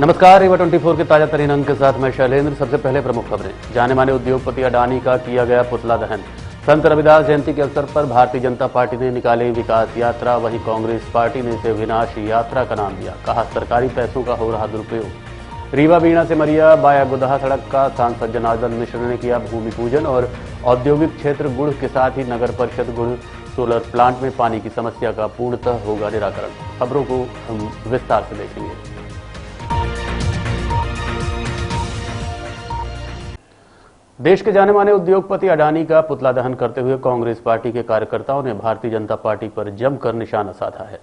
नमस्कार, रीवा 24 के ताजा तरीन अंक के साथ मैं शैलेंद्र। सबसे पहले प्रमुख खबरें। जाने माने उद्योगपति अडानी का किया गया पुतला दहन। संत रविदास जयंती के अवसर पर भारतीय जनता पार्टी ने निकाली विकास यात्रा, वहीं कांग्रेस पार्टी ने इसे विनाश यात्रा का नाम दिया। कहा सरकारी पैसों का हो रहा दुरुपयोग। रीवा बीणा से मरिया बाया गुदहा सड़क का सांसद जनार्दन मिश्र ने किया भूमि पूजन। और औद्योगिक क्षेत्र गुड़ के साथ ही नगर परिषद गुड़ सोलर प्लांट में पानी की समस्या का पूर्णतः होगा निराकरण। खबरों को हम विस्तार से देखेंगे। देश के जाने माने उद्योगपति अडानी का पुतला दहन करते हुए कांग्रेस पार्टी के कार्यकर्ताओं ने भारतीय जनता पार्टी पर जमकर निशाना साधा है।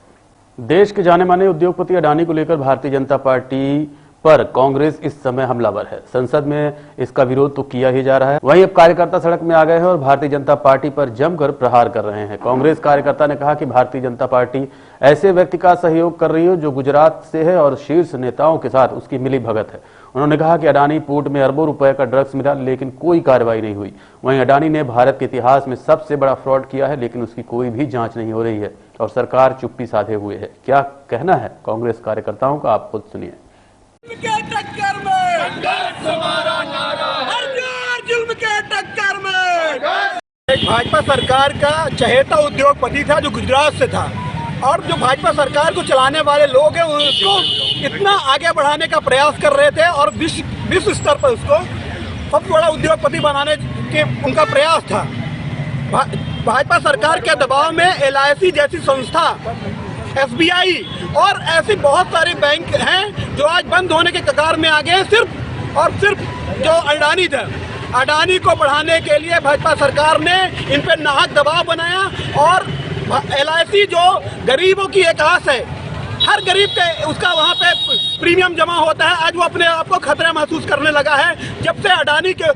देश के जाने माने उद्योगपति अडानी को लेकर भारतीय जनता पार्टी पर कांग्रेस इस समय हमलावर है। संसद में इसका विरोध तो किया ही जा रहा है, वहीं अब कार्यकर्ता सड़क में आ गए हैं और भारतीय जनता पार्टी पर जमकर प्रहार कर रहे हैं। कांग्रेस कार्यकर्ता ने कहा कि भारतीय जनता पार्टी ऐसे व्यक्ति का सहयोग कर रही है जो गुजरात से है और शीर्ष नेताओं के साथ उसकी मिली भगत है। उन्होंने कहा कि अडानी पोर्ट में अरबों रुपए का ड्रग्स मिला लेकिन कोई कार्रवाई नहीं हुई। वहीं अडानी ने भारत के इतिहास में सबसे बड़ा फ्रॉड किया है लेकिन उसकी कोई भी जांच नहीं हो रही है और सरकार चुप्पी साधे हुए है। क्या कहना है कांग्रेस कार्यकर्ताओं का, आप खुद सुनिए। के टक्कर में हमारा नारा, जुल्म के टक्कर में। एक भाजपा सरकार का चहेता उद्योगपति था जो गुजरात से था और जो भाजपा सरकार को चलाने वाले लोग हैं उसको इतना आगे बढ़ाने का प्रयास कर रहे थे और विश्व स्तर पर उसको सबसे बड़ा उद्योगपति बनाने के उनका प्रयास था। भाजपा सरकार के दबाव में LIC जैसी संस्था, SBI और ऐसी बहुत सारे बैंक हैं जो आज बंद होने के कगार में आ गए हैं। सिर्फ और सिर्फ जो अडानी थे, अडानी को बढ़ाने के लिए भाजपा सरकार ने इन पर नाहक दबाव बनाया और LIC जो गरीबों की एक आस है, हर गरीब के उसका वहाँ पे प्रीमियम जमा होता है। आज वो अपने आप को खतरा महसूस करने लगा है जब से अडानी के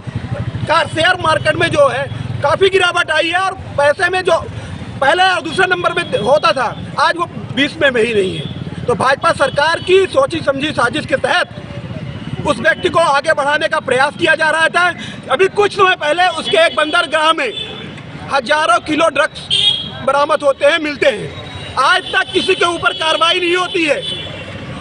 का शेयर मार्केट में जो है काफी गिरावट आई है और पैसे में जो पहले और दूसरे नंबर में होता था आज वो 20 में ही नहीं है। तो भाजपा सरकार की सोची समझी साजिश के तहत उस व्यक्ति को आगे बढ़ाने का प्रयास किया जा रहा था। अभी कुछ समय पहले उसके एक बंदरगाह में हजारों किलो ड्रग्स बरामद होते हैं, मिलते हैं। आज तक किसी के ऊपर कार्रवाई नहीं होती है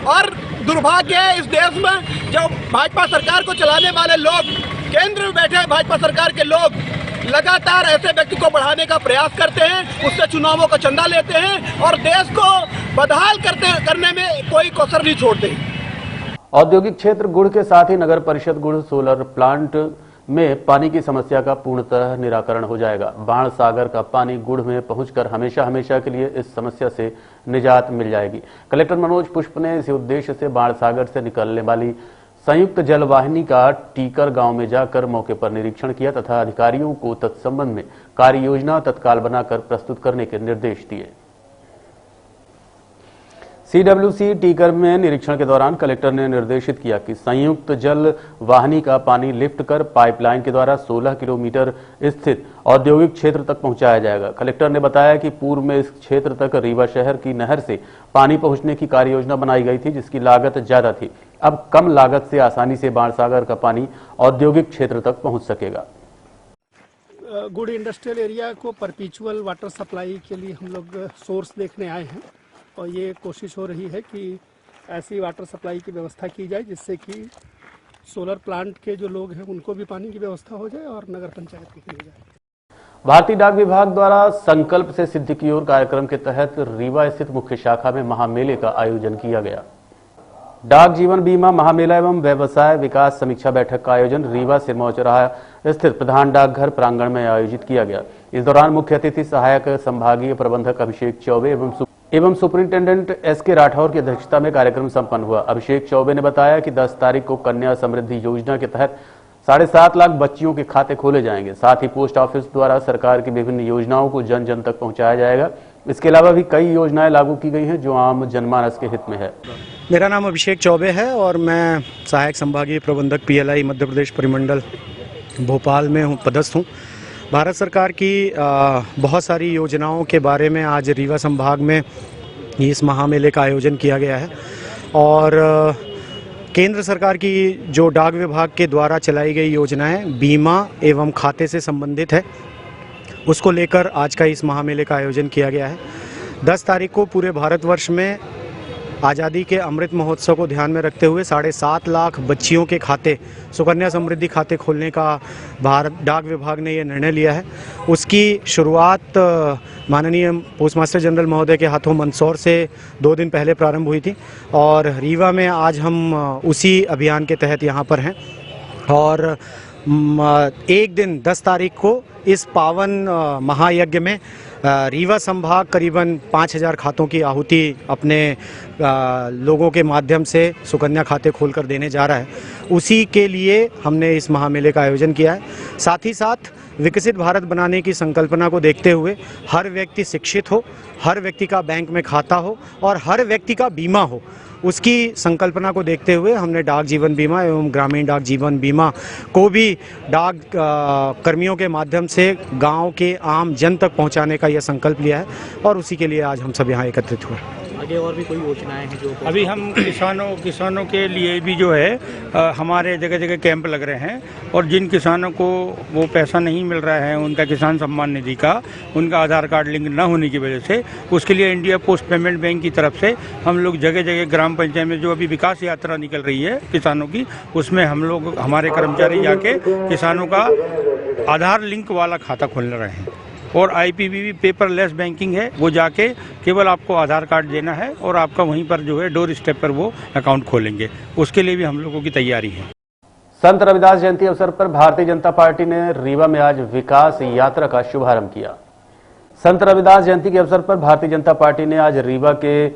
और दुर्भाग्य है इस देश में जो भाजपा सरकार को चलाने वाले लोग, केंद्र में बैठे भाजपा सरकार के लोग लगातार ऐसे व्यक्ति को बढ़ाने का प्रयास करते हैं, उससे चुनावों का चंदा लेते हैं और देश को बदहाल करने में कोई कसर नहीं छोड़ते। औद्योगिक क्षेत्र गुड़ के साथ ही नगर परिषद गुड़ सोलर प्लांट में पानी की समस्या का पूर्णतः निराकरण हो जाएगा। बाण सागर का पानी गुड़ में पहुंचकर हमेशा हमेशा के लिए इस समस्या से निजात मिल जाएगी। कलेक्टर मनोज पुष्प ने इसी उद्देश्य से बाण सागर से निकलने वाली संयुक्त जल वाहिनी का टीकर गांव में जाकर मौके पर निरीक्षण किया तथा अधिकारियों को तत्संबंध में कार्य योजना तत्काल बनाकर प्रस्तुत करने के निर्देश दिए। CWC टीकर में निरीक्षण के दौरान कलेक्टर ने निर्देशित किया कि संयुक्त जल वाहिनी का पानी लिफ्ट कर पाइपलाइन के द्वारा 16 किलोमीटर स्थित औद्योगिक क्षेत्र तक पहुंचाया जाएगा। कलेक्टर ने बताया कि पूर्व में इस क्षेत्र तक रीवा शहर की नहर से पानी पहुंचने की कार्य योजना बनाई गई थी जिसकी लागत ज्यादा थी। अब कम लागत से आसानी से बाणसागर का पानी औद्योगिक क्षेत्र तक पहुंच सकेगा। गुड़ इंडस्ट्रियल एरिया को परपेचुअल वाटर सप्लाई के लिए हम लोग सोर्स देखने आए हैं और ये कोशिश हो रही है कि ऐसी वाटर सप्लाई की व्यवस्था की जाए जिससे कि सोलर प्लांट के जो लोग हैं उनको भी पानी की व्यवस्था हो जाए और नगर पंचायत को मिल जाए। भारतीय डाक विभाग द्वारा संकल्प से सिद्धि की ओर कार्यक्रम के तहत रीवा स्थित मुख्य शाखा में महामेले का आयोजन किया गया। डाक जीवन बीमा महामेला एवं व्यवसाय विकास समीक्षा बैठक का आयोजन रीवा सिरमौर चौराहा स्थित प्रधान डाकघर प्रांगण में आयोजित किया गया। इस दौरान मुख्य अतिथि सहायक संभागीय प्रबंधक अभिषेक चौबे एवं सुपरिंटेंडेंट SK राठौर की अध्यक्षता में कार्यक्रम संपन्न हुआ। अभिषेक चौबे ने बताया कि 10 तारीख को कन्या समृद्धि योजना के तहत 7.5 लाख बच्चियों के खाते खोले जाएंगे। साथ ही पोस्ट ऑफिस द्वारा सरकार की विभिन्न योजनाओं को जन जन तक पहुंचाया जाएगा। इसके अलावा भी कई योजनाएं लागू की गई हैं जो आम जनमानस के हित में है। मेरा नाम अभिषेक चौबे है और मैं सहायक संभागीय प्रबंधक PLI मध्य प्रदेश परिमंडल भोपाल में पदस्थ हूँ। भारत सरकार की बहुत सारी योजनाओं के बारे में आज रीवा संभाग में इस महामेले का आयोजन किया गया है और केंद्र सरकार की जो डाक विभाग के द्वारा चलाई गई योजनाएं बीमा एवं खाते से संबंधित है उसको लेकर आज का इस महामेले का आयोजन किया गया है। 10 तारीख को पूरे भारतवर्ष में आज़ादी के अमृत महोत्सव को ध्यान में रखते हुए 7.5 लाख बच्चियों के खाते, सुकन्या समृद्धि खाते खोलने का भारत डाक विभाग ने ये निर्णय लिया है। उसकी शुरुआत माननीय पोस्टमास्टर जनरल महोदय के हाथों मंदसौर से 2 दिन पहले प्रारंभ हुई थी और रीवा में आज हम उसी अभियान के तहत यहाँ पर हैं। और एक दिन 10 तारीख को इस पावन महायज्ञ में रीवा संभाग करीबन 5000 खातों की आहुति अपने लोगों के माध्यम से सुकन्या खाते खोलकर देने जा रहा है। उसी के लिए हमने इस महामेले का आयोजन किया है। साथ ही साथ विकसित भारत बनाने की संकल्पना को देखते हुए हर व्यक्ति शिक्षित हो, हर व्यक्ति का बैंक में खाता हो और हर व्यक्ति का बीमा हो, उसकी संकल्पना को देखते हुए हमने डाक जीवन बीमा एवं ग्रामीण डाक जीवन बीमा को भी डाक कर्मियों के माध्यम से गांव के आम जन तक पहुंचाने का यह संकल्प लिया है और उसी के लिए आज हम सब यहाँ एकत्रित हुए। आगे और भी कोई योजनाएं हैं जो अभी हम किसानों के लिए भी जो है हमारे जगह जगह कैंप लग रहे हैं और जिन किसानों को वो पैसा नहीं मिल रहा है उनका किसान सम्मान निधि का, उनका आधार कार्ड लिंक न होने की वजह से, उसके लिए इंडिया पोस्ट पेमेंट बैंक की तरफ से हम लोग जगह जगह ग्राम पंचायत में जो अभी विकास यात्रा निकल रही है किसानों की, उसमें हम लोग हमारे कर्मचारी जाके किसानों का आधार लिंक वाला खाता खोल रहे हैं। और IPPB पेपरलेस बैंकिंग है, वो जाके केवल आपको आधार कार्ड देना है और आपका वहीं पर जो है डोर स्टेप पर वो अकाउंट खोलेंगे। उसके लिए भी हम लोगों की तैयारी है। संत रविदास जयंती अवसर पर भारतीय जनता पार्टी ने रीवा में आज विकास यात्रा का शुभारंभ किया। संत रविदास जयंती के अवसर पर भारतीय जनता पार्टी ने आज रीवा के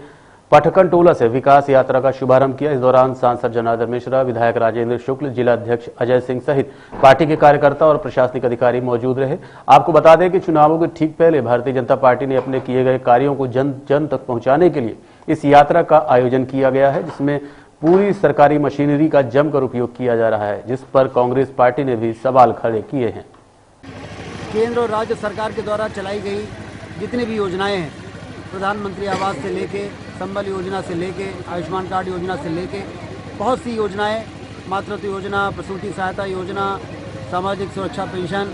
पटकन टोला से विकास यात्रा का शुभारंभ किया। इस दौरान सांसद जनार्दन मिश्रा, विधायक राजेंद्र शुक्ल, जिला अध्यक्ष अजय सिंह सहित पार्टी के कार्यकर्ता और प्रशासनिक अधिकारी मौजूद रहे। आपको बता दें कि चुनावों के ठीक पहले भारतीय जनता पार्टी ने अपने किए गए कार्यों को जन जन तक पहुंचाने के लिए इस यात्रा का आयोजन किया गया है, जिसमें पूरी सरकारी मशीनरी का जमकर उपयोग किया जा रहा है, जिस पर कांग्रेस पार्टी ने भी सवाल खड़े किए हैं। केंद्र और राज्य सरकार के द्वारा चलाई गई जितनी भी योजनाएं हैं, प्रधानमंत्री आवास से लेके, संबल योजना से लेके, आयुष्मान कार्ड योजना से लेके, बहुत सी योजनाएं, मातृत्व योजना, प्रसूति सहायता योजना, सामाजिक सुरक्षा पेंशन,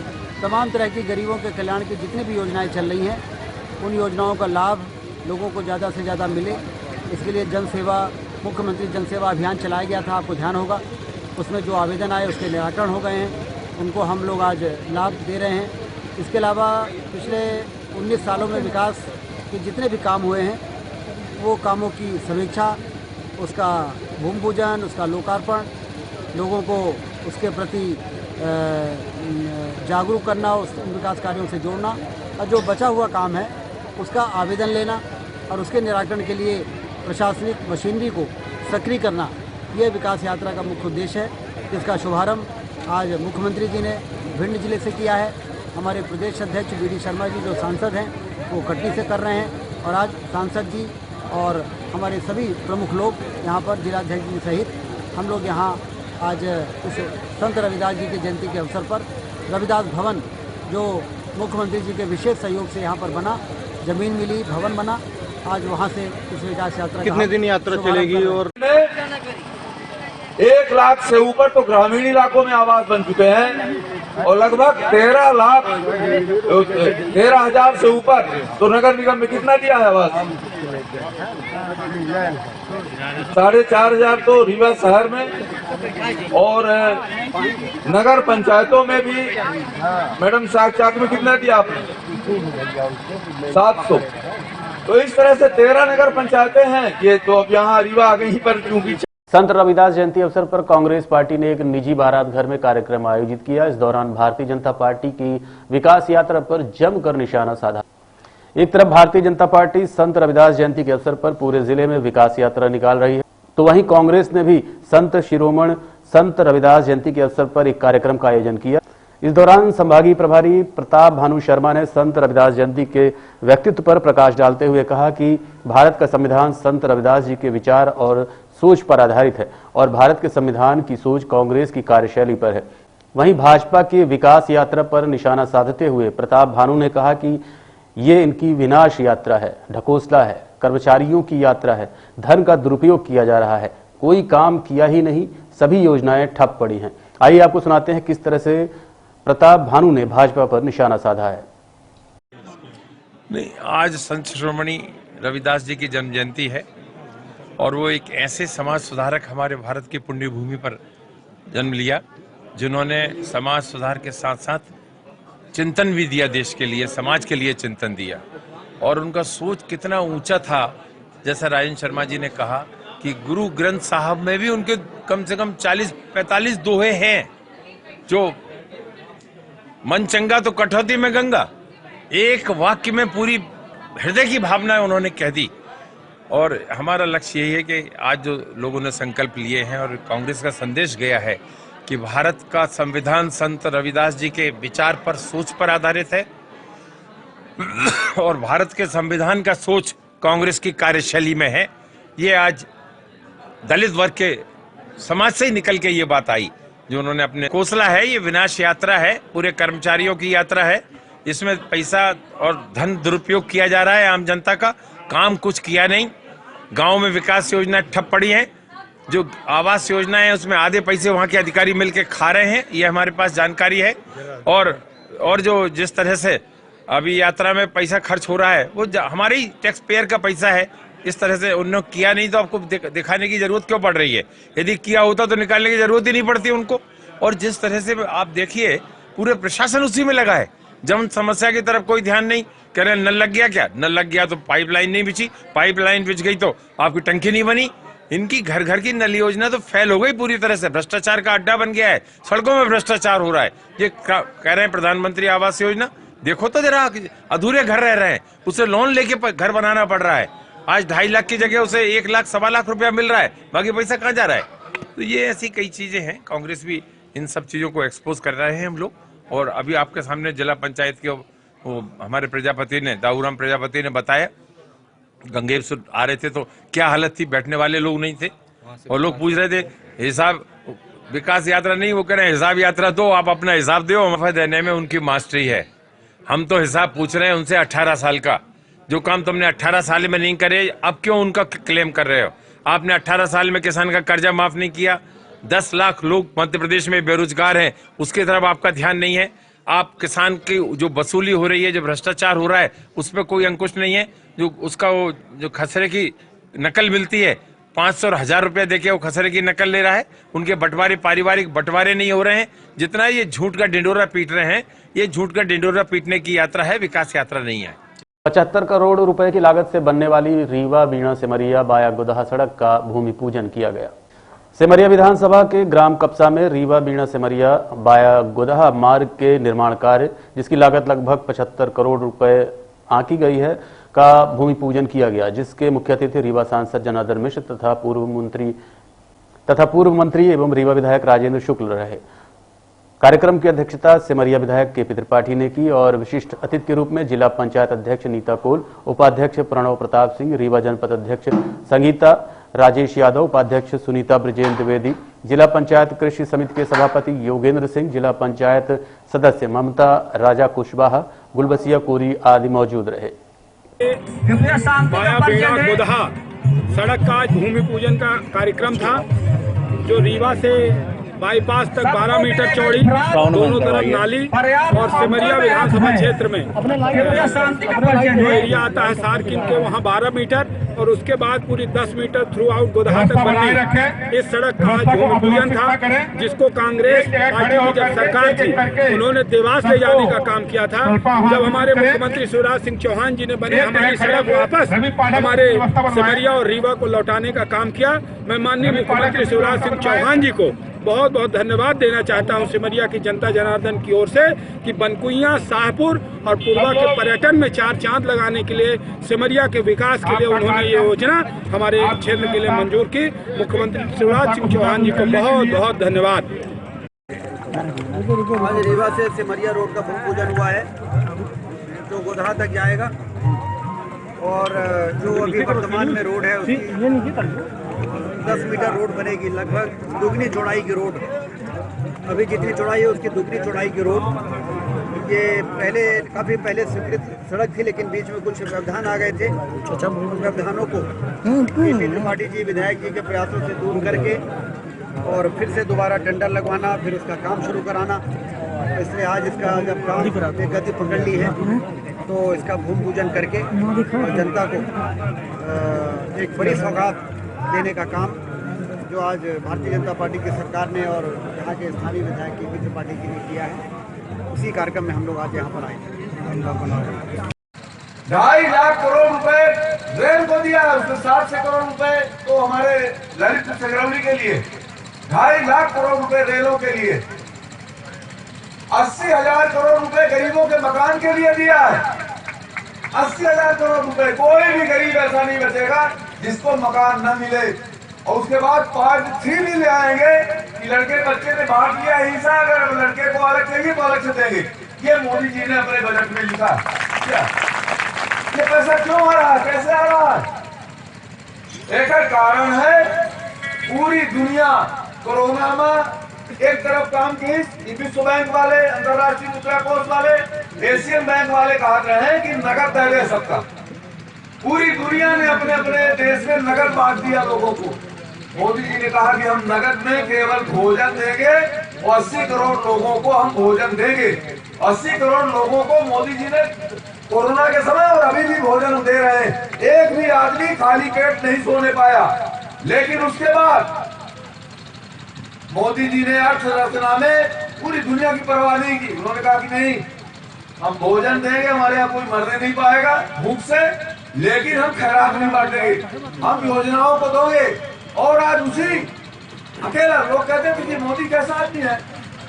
तमाम तरह की गरीबों के कल्याण की जितनी भी योजनाएं चल रही हैं, उन योजनाओं का लाभ लोगों को ज़्यादा से ज़्यादा मिले, इसके लिए जन सेवा, मुख्यमंत्री जन सेवा अभियान चलाया गया था, आपको ध्यान होगा। उसमें जो आवेदन आए उसके निराकरण हो गए हैं, उनको हम लोग आज लाभ दे रहे हैं। इसके अलावा पिछले 19 सालों में विकास के जितने भी काम हुए हैं, वो कामों की समीक्षा, उसका भूमि पूजन, उसका लोकार्पण, लोगों को उसके प्रति जागरूक करना, उस विकास कार्यों से जोड़ना, और जो बचा हुआ काम है उसका आवेदन लेना और उसके निराकरण के लिए प्रशासनिक मशीनरी को सक्रिय करना, ये विकास यात्रा का मुख्य उद्देश्य है, जिसका शुभारंभ आज मुख्यमंत्री जी ने भिंड जिले से किया है। हमारे प्रदेश अध्यक्ष BD शर्मा जी जो सांसद हैं वो कटनी से कर रहे हैं और आज सांसद जी और हमारे सभी प्रमुख लोग यहाँ पर, जिलाध्यक्ष जी सहित हम लोग यहाँ आज इस संत रविदास जी की जयंती के अवसर पर रविदास भवन जो मुख्यमंत्री जी के विशेष सहयोग से यहाँ पर बना, जमीन मिली, भवन बना, आज वहाँ से इस विकास यात्रा कितने दिन यात्रा चलेगी? और 1 लाख से ऊपर तो ग्रामीण इलाकों में आवास बन चुके हैं और लगभग 13,000 से ऊपर तो नगर निगम में कितना दिया है आवास? 4,500 तो रीवा शहर में और नगर पंचायतों में भी। मैडम साक्षात में कितना दिया आपने? 700। तो इस तरह से 13 नगर पंचायतें हैं ये, तो अब यहाँ रीवा आ गई पर क्योंकि संत रविदास जयंती अवसर पर कांग्रेस पार्टी ने एक निजी बारात घर में कार्यक्रम आयोजित किया। इस दौरान भारतीय जनता पार्टी की विकास यात्रा पर जमकर निशाना साधा। एक तरफ भारतीय जनता पार्टी संत रविदास जयंती के अवसर पर पूरे जिले में विकास यात्रा निकाल रही है, तो वहीं कांग्रेस ने भी संत शिरोमणि संत रविदास जयंती के अवसर पर एक कार्यक्रम का आयोजन किया। इस दौरान संभागीय प्रभारी प्रताप भानु शर्मा ने संत रविदास जयंती के व्यक्तित्व पर प्रकाश डालते हुए कहा कि भारत का संविधान संत रविदास जी के विचार और सोच पर आधारित है और भारत के संविधान की सोच कांग्रेस की कार्यशैली पर है। वहीं भाजपा की विकास यात्रा पर निशाना साधते हुए प्रताप भानु ने कहा कि ये इनकी विनाश यात्रा है, ढकोसला है, कर्मचारियों की यात्रा है, धन का दुरुपयोग किया जा रहा है, कोई काम किया ही नहीं, सभी योजनाएं ठप पड़ी हैं। आइए आपको सुनाते हैं किस तरह से प्रताप भानु ने भाजपा पर निशाना साधा है। नहीं, आज संत शिरोमणि रविदास जी की जन्म जयंती है और वो एक ऐसे समाज सुधारक हमारे भारत की पुण्य भूमि पर जन्म लिया जिन्होंने समाज सुधार के साथ साथ चिंतन भी दिया, देश के लिए, समाज के लिए चिंतन दिया। और उनका सोच कितना ऊंचा था, जैसा राजेंद्र शर्मा जी ने कहा कि गुरु ग्रंथ साहब में भी उनके कम से कम 40-45 दोहे हैं, जो मन चंगा तो कठौती में गंगा, एक वाक्य में पूरी हृदय की भावना उन्होंने कह दी। और हमारा लक्ष्य यही है कि आज जो लोगों ने संकल्प लिए हैं और कांग्रेस का संदेश गया है कि भारत का संविधान संत रविदास जी के विचार पर, सोच पर आधारित है और भारत के संविधान का सोच कांग्रेस की कार्यशैली में है। ये आज दलित वर्ग के समाज से ही निकल के ये बात आई जो उन्होंने अपने कोसला है। ये विनाश यात्रा है, पूरे कर्मचारियों की यात्रा है। इसमें पैसा और धन दुरुपयोग किया जा रहा है, आम जनता का काम कुछ किया नहीं। गांव में विकास योजना ठप पड़ी है, जो आवास योजना है उसमें आधे पैसे वहां के अधिकारी मिलके खा रहे हैं, ये हमारे पास जानकारी है। और जो जिस तरह से अभी यात्रा में पैसा खर्च हो रहा है वो हमारे ही टैक्स पेयर का पैसा है। इस तरह से उन्होंने किया नहीं तो आपको दिखाने की जरूरत क्यों पड़ रही है? यदि किया होता तो निकालने की जरूरत ही नहीं पड़ती उनको। और जिस तरह से आप देखिए पूरे प्रशासन उसी में लगा है, जन समस्या की तरफ कोई ध्यान नहीं। कह रहे नल लग गया, क्या नल लग गया तो पाइपलाइन नहीं बिछी, पाइपलाइन बिछ गई तो आपकी टंकी नहीं बनी। इनकी घर घर की नल योजना तो फेल हो गई पूरी तरह से, भ्रष्टाचार का अड्डा बन गया है, सड़कों में भ्रष्टाचार हो रहा है। ये कह रहे हैं प्रधानमंत्री आवास योजना, देखो तो जरा, अधूरे घर रह रहे हैं, उसे लोन लेके घर बनाना पड़ रहा है। आज 2.5 लाख की जगह उसे 1 लाख 1.25 लाख रुपया मिल रहा है, बाकी पैसा कहाँ जा रहा है? तो ये ऐसी कई चीजें हैं। कांग्रेस भी इन सब चीजों को एक्सपोज कर रहे हैं हम लोग। और अभी आपके सामने जिला पंचायत के वो हमारे प्रजापति ने, दाऊराम प्रजापति ने बताया, गंगेर से आ रहे थे तो क्या हालत थी, बैठने वाले लोग नहीं थे और लोग पूछ रहे थे हिसाब, विकास यात्रा नहीं, वो कह रहे हैं हिसाब यात्रा दो, आप अपना हिसाब दो। मुफ्त देने में उनकी मास्टरी है। हम तो हिसाब पूछ रहे हैं उनसे 18 साल का, जो काम तुमने 18 साल में नहीं करे, अब क्यों उनका क्लेम कर रहे हो? आपने 18 साल में किसान का कर्जा माफ नहीं किया, 10 लाख लोग मध्य प्रदेश में बेरोजगार हैं, उसकी तरफ आपका ध्यान नहीं है। आप किसान की जो वसूली हो रही है, जो भ्रष्टाचार हो रहा है, उसमें कोई अंकुश नहीं है। जो उसका वो जो खसरे की नकल मिलती है, 500 और 1000 रुपया देके वो खसरे की नकल ले रहा है। उनके बंटवारे, पारिवारिक बंटवारे नहीं हो रहे हैं। जितना ये झूठ का डिंडोरा पीट रहे हैं, ये झूठ का डिंडोरा पीटने की यात्रा है, विकास यात्रा नहीं है। 75 करोड़ रुपए की लागत से बनने वाली रीवा बीणा सिमरिया बाया गुदहा सड़क का भूमि पूजन किया गया। सिमरिया विधानसभा के ग्राम कपसा में रीवा बीणा सिमरिया बाया गुदहा मार्ग के निर्माण कार्य, जिसकी लागत लगभग 75 करोड़ रुपए आंकी गई है, का भूमि पूजन किया गया, जिसके मुख्य अतिथि रीवा सांसद जनार्दन मिश्र तथा पूर्व मंत्री एवं रीवा विधायक राजेंद्र शुक्ल रहे। कार्यक्रम की अध्यक्षता सिमरिया विधायक केपी त्रिपाठी ने की और विशिष्ट अतिथि के रूप में जिला पंचायत अध्यक्ष नीता कोल, उपाध्यक्ष प्रणव प्रताप सिंह, रीवा जनपद अध्यक्ष संगीता राजेश यादव, उपाध्यक्ष सुनीता ब्रजेंद्र द्विवेदी, जिला पंचायत कृषि समिति के सभापति योगेंद्र सिंह, जिला पंचायत सदस्य ममता राजा कुशवाहा, गुलबसिया कोरी आदि मौजूद रहे। बाया बीणा गुदहा सड़क का आज भूमि पूजन का कार्यक्रम था, जो रीवा से बाईपास तक 12 मीटर चौड़ी, दोनों तरफ नाली और सिमरिया विधानसभा क्षेत्र में जो एरिया आता है सारकिन के, वहाँ 12 मीटर और उसके बाद पूरी 10 मीटर थ्रू आउट गुदहा तक बननी। इस सड़क का आज भूमि पूजन था, जिसको कांग्रेस पार्टी की जब सरकार थी उन्होंने देवास ले जाने का काम किया था। जब हमारे मुख्यमंत्री शिवराज सिंह चौहान जी ने बने हमारी सड़क वापस हमारे सिमरिया और रीवा को लौटाने का काम किया। मैं माननीय मुख्यमंत्री शिवराज सिंह चौहान जी को बहुत बहुत धन्यवाद देना चाहता हूं सिमरिया की जनता जनार्दन की ओर से कि बनकुइया, शाहपुर और पूर्वा के पर्यटन में 4 चांद लगाने के लिए, सिमरिया के विकास के लिए उन्होंने ये योजना हमारे क्षेत्र के लिए मंजूर की। मुख्यमंत्री शिवराज सिंह चौहान जी को बहुत बहुत धन्यवाद। आज रीवा से सिमरिया रोड का भूमि पूजन हुआ है, जो गोधरा तक जाएगा और जो अभी वर्तमान में रोड है उसकी 10 मीटर रोड बनेगी, लगभग दुगनी चौड़ाई की रोड। अभी जितनी चौड़ाई है उसकी दुगनी चौड़ाई की रोड। ये पहले काफ़ी पहले स्वीकृत सड़क थी, लेकिन बीच में कुछ व्यवधान आ गए थे। व्यवधानों को केपी त्रिपाठी जी विधायक जी के प्रयासों से दूर करके और फिर से दोबारा टेंडर लगवाना, फिर उसका काम शुरू कराना। इसलिए आज इसका जब काम ने गति पकड़ ली है तो इसका भूमि पूजन करके और जनता को एक बड़ी सौगात देने का काम जो आज भारतीय जनता पार्टी की सरकार ने और यहाँ के स्थानीय विधायक की मित्र पार्टी के लिए किया है, उसी कार्यक्रम में हम लोग आज यहाँ पर आए हैं। 2.5 लाख करोड़ रुपए रेल को दिया है, उसमें 60 से करोड़ रुपए तो हमारे ललित संग्रहणी के लिए, 2.5 लाख करोड़ रुपए रेलों के लिए, 80,000 करोड़ रुपए गरीबों के मकान के लिए दिया है। 80,000 करोड़ रुपए, कोई भी गरीब ऐसा नहीं बचेगा जिसको मकान न मिले। और उसके बाद पार्ट 3 भी ले आएंगे कि लड़के बच्चे ने बांट लिया हिस्सा, अगर लड़के को अलग चाहिए तो अलग से देंगे। ये मोदी जी ने अपने बजट में लिखा। क्या ये पैसा क्यों आ रहा है, कैसे आ रहा है? एक कारण है पूरी दुनिया कोरोना में एक तरफ काम की, विश्व बैंक वाले, अंतर्राष्ट्रीय मुद्रा कोष वाले, एशियन बैंक वाले कहा रहे हैं कि नगद दे सबका। पूरी दुनिया ने अपने अपने देश में नगद बांट दिया लोगों को। मोदी जी ने कहा कि हम नगद में केवल भोजन देंगे और 80 करोड़ लोगों को हम भोजन देंगे। 80 करोड़ लोगों को मोदी जी ने कोरोना के समय और अभी भी भोजन दे रहे हैं। एक भी आदमी खाली पेट नहीं सोने पाया। लेकिन उसके बाद मोदी जी ने अर्थव्यवस्था में पूरी दुनिया की परवाह नहीं की। उन्होंने कहा कि नहीं, हम भोजन देंगे, हमारे यहाँ कोई मरने नहीं पाएगा भूख से, लेकिन हम खैरात नहीं बांटेंगे, हम योजनाओं को दोगे। और आज उसी अकेला लोग कहते हैं कि मोदी कैसा आदमी है,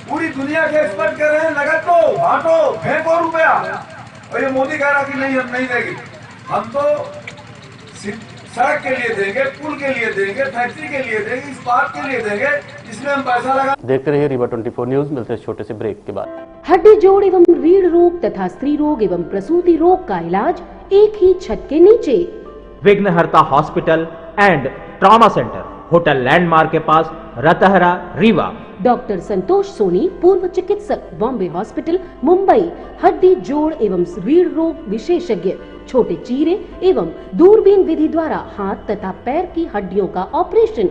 पूरी दुनिया के एक्सपर्ट कह रहे हैं नगद दो, बांटो, फेंको रुपया, और ये मोदी कह रहा कि नहीं हम नहीं देंगे। हम तो सड़क के लिए देंगे, पुल के लिए देंगे, फैक्ट्री के लिए देंगे, इस्पात के लिए देंगे, इसमें हम पैसा लगा। देखते रहिए रीवा 24 न्यूज। मिलते हैं छोटे से ब्रेक के बाद। हड्डी जोड़ एवं रीढ़ रोग तथा स्त्री रोग एवं प्रसूति रोग का इलाज एक ही छत के नीचे। विघ्नहर्ता hospital and trauma centre, hotel landmark के पास, रतहरा, रीवा। डॉक्टर संतोष सोनी, पूर्व चिकित्सक, बॉम्बे हॉस्पिटल, मुंबई। हड्डी जोड़ एवं रीढ़ रोग विशेषज्ञ, छोटे चीरे एवं दूरबीन विधि द्वारा हाथ तथा पैर की हड्डियों का ऑपरेशन।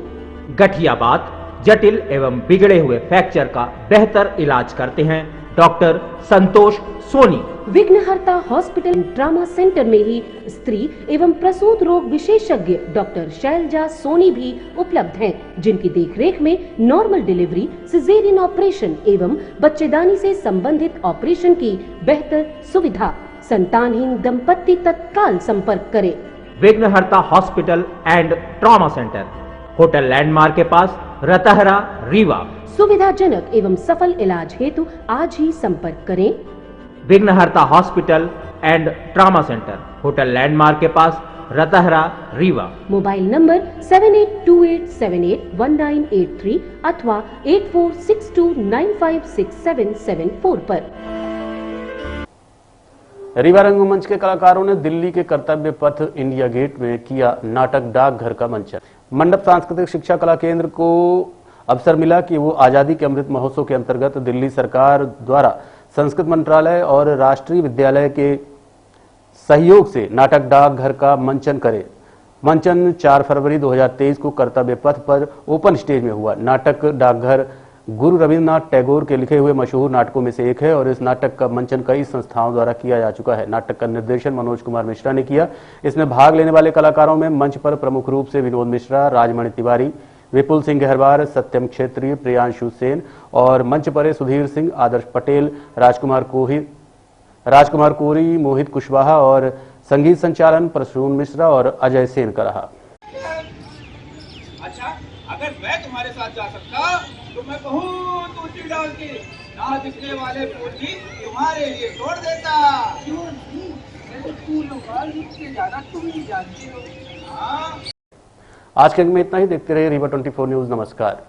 गठियाबात, जटिल एवं बिगड़े हुए फ्रैक्चर का बेहतर इलाज करते हैं डॉक्टर संतोष सोनी। विघ्नहर्ता हॉस्पिटल ट्रामा सेंटर में ही स्त्री एवं प्रसूत रोग विशेषज्ञ डॉक्टर शैलजा सोनी भी उपलब्ध हैं, जिनकी देखरेख में नॉर्मल डिलीवरी, सिजेरियन ऑपरेशन एवं बच्चेदानी से संबंधित ऑपरेशन की बेहतर सुविधा। संतानहीन दंपत्ति तत्काल संपर्क करें। विघ्नहर्ता hospital and trauma centre, hotel landmark के पास, रतहरा, रीवा। सुविधाजनक एवं सफल इलाज हेतु आज ही संपर्क करें। विघ्नहर्ता hospital and trauma centre, hotel landmark के पास, रतहरा, रीवा। मोबाइल नंबर 7828781983 अथवा 8462956774 पर। रीवा रंगमंच के कलाकारों ने दिल्ली के कर्तव्य पथ इंडिया गेट में किया नाटक डाकघर का मंचन। मंडप सांस्कृतिक शिक्षा कला केंद्र को अवसर मिला कि वो आजादी के अमृत महोत्सव के अंतर्गत दिल्ली सरकार द्वारा संस्कृत मंत्रालय और राष्ट्रीय विद्यालय के सहयोग से नाटक डाकघर का मंचन करे। मंचन 4 फरवरी 2023 को कर्तव्य पथ पर ओपन स्टेज में हुआ। नाटक डाकघर गुरु रविन्द्रनाथ टैगोर के लिखे हुए मशहूर नाटकों में से एक है और इस नाटक का मंचन कई संस्थाओं द्वारा किया जा चुका है। नाटक का निर्देशन मनोज कुमार मिश्रा ने किया। इसमें भाग लेने वाले कलाकारों में मंच पर प्रमुख रूप से विनोद मिश्रा, राजमणि तिवारी, विपुल सिंह गहरवार, सत्यम क्षेत्रीय, प्रियांशु सेन और मंच पर सुधीर सिंह, आदर्श पटेल, राजकुमार कोरी, मोहित कुशवाहा और संगीत संचालन प्रसून मिश्रा और अजय सेन का रहा। अच्छा, अगर मैं तुम्हारे साथ जा सकता तो मैं बहुत ऊंची डाल के ना दिखने वाले फूल भी तुम्हारे लिए छोड़ देता। तुम ही जानती हो। आज के अंक में इतना ही। देखते रहिए रीवा 24 न्यूज। नमस्कार।